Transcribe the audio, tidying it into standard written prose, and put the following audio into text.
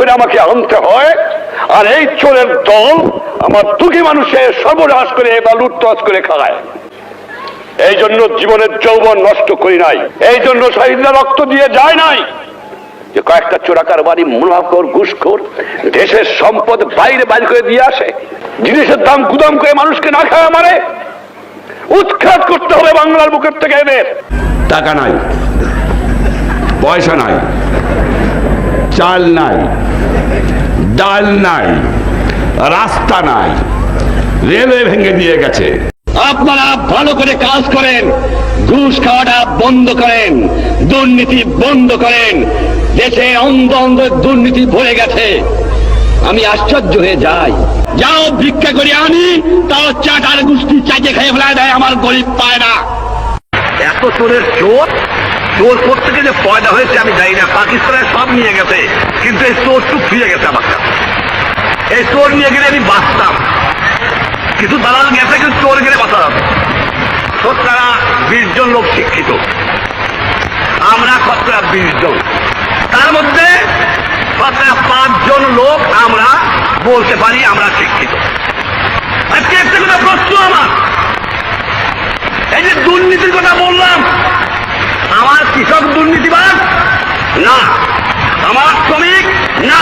করে আমাকে আনতে হয়, আর এই চোরের দল আমার দুঃখী মানুষের সর্বনাশ করে বা লুটতরাজ করে খায়। এই জন্য জীবনের যৌবন নষ্ট করি নাই, এই জন্য শহীদরা রক্ত দিয়ে যায় নাই যে কয়েকটা চোরাকার বাড়ি মুনাফাখোর ঘুষখোর দেশের সম্পদ বাইরে বাইরে করে দিয়ে আসে, জিনিসের দাম গুদাম করে মানুষকে না খাওয়া মারে। উৎখাত করতে হবে বাংলার বুকের থেকে এদের। টাকা নাই, পয়সা নাই, চাল নাই, ডাল নাই, রাস্তা নাই, রেলওয়ে ভেঙে দিয়ে গেছে। আপনারা ভালো করে কাজ করেন, ঘুষ খাওয়াটা বন্ধ করেন, দুর্নীতি বন্ধ করেন। দেশে অন্ধ অন্ধ দুর্নীতি ভরে গেছে। আমি আশ্চর্য হয়ে যাই, যাও ভিক্ষা করে আনি, তাও চাটার গুষ্টি চাইতে খেয়ে ফেলা দেয়, আমার গরিব পায় না। এত চোরের চোর, চোর থেকে যে পয়দা হয়েছে আমি জানি না। পাকিস্তানের সব নিয়ে গেছে, কিন্তু এই চোর টুক ফিরে গেছে আমার কাছে। এই চোর নিয়ে গেলে আমি বাঁচতাম, কিছু দালাল গেছে, কিন্তু চোর গেলে বাঁচা যাবে। শতকরা 20 জন লোক শিক্ষিত, আমরা শতকরা 20 জন, তার মধ্যে শতকরা 5 জন লোক আমরা বলতে পারি আমরা শিক্ষিত। আজকে একটা কথা প্রশ্ন আমার, এই যে দুর্নীতির কথা বললাম, আমার কৃষক দুর্নীতিবাদ না, আমার শ্রমিক না,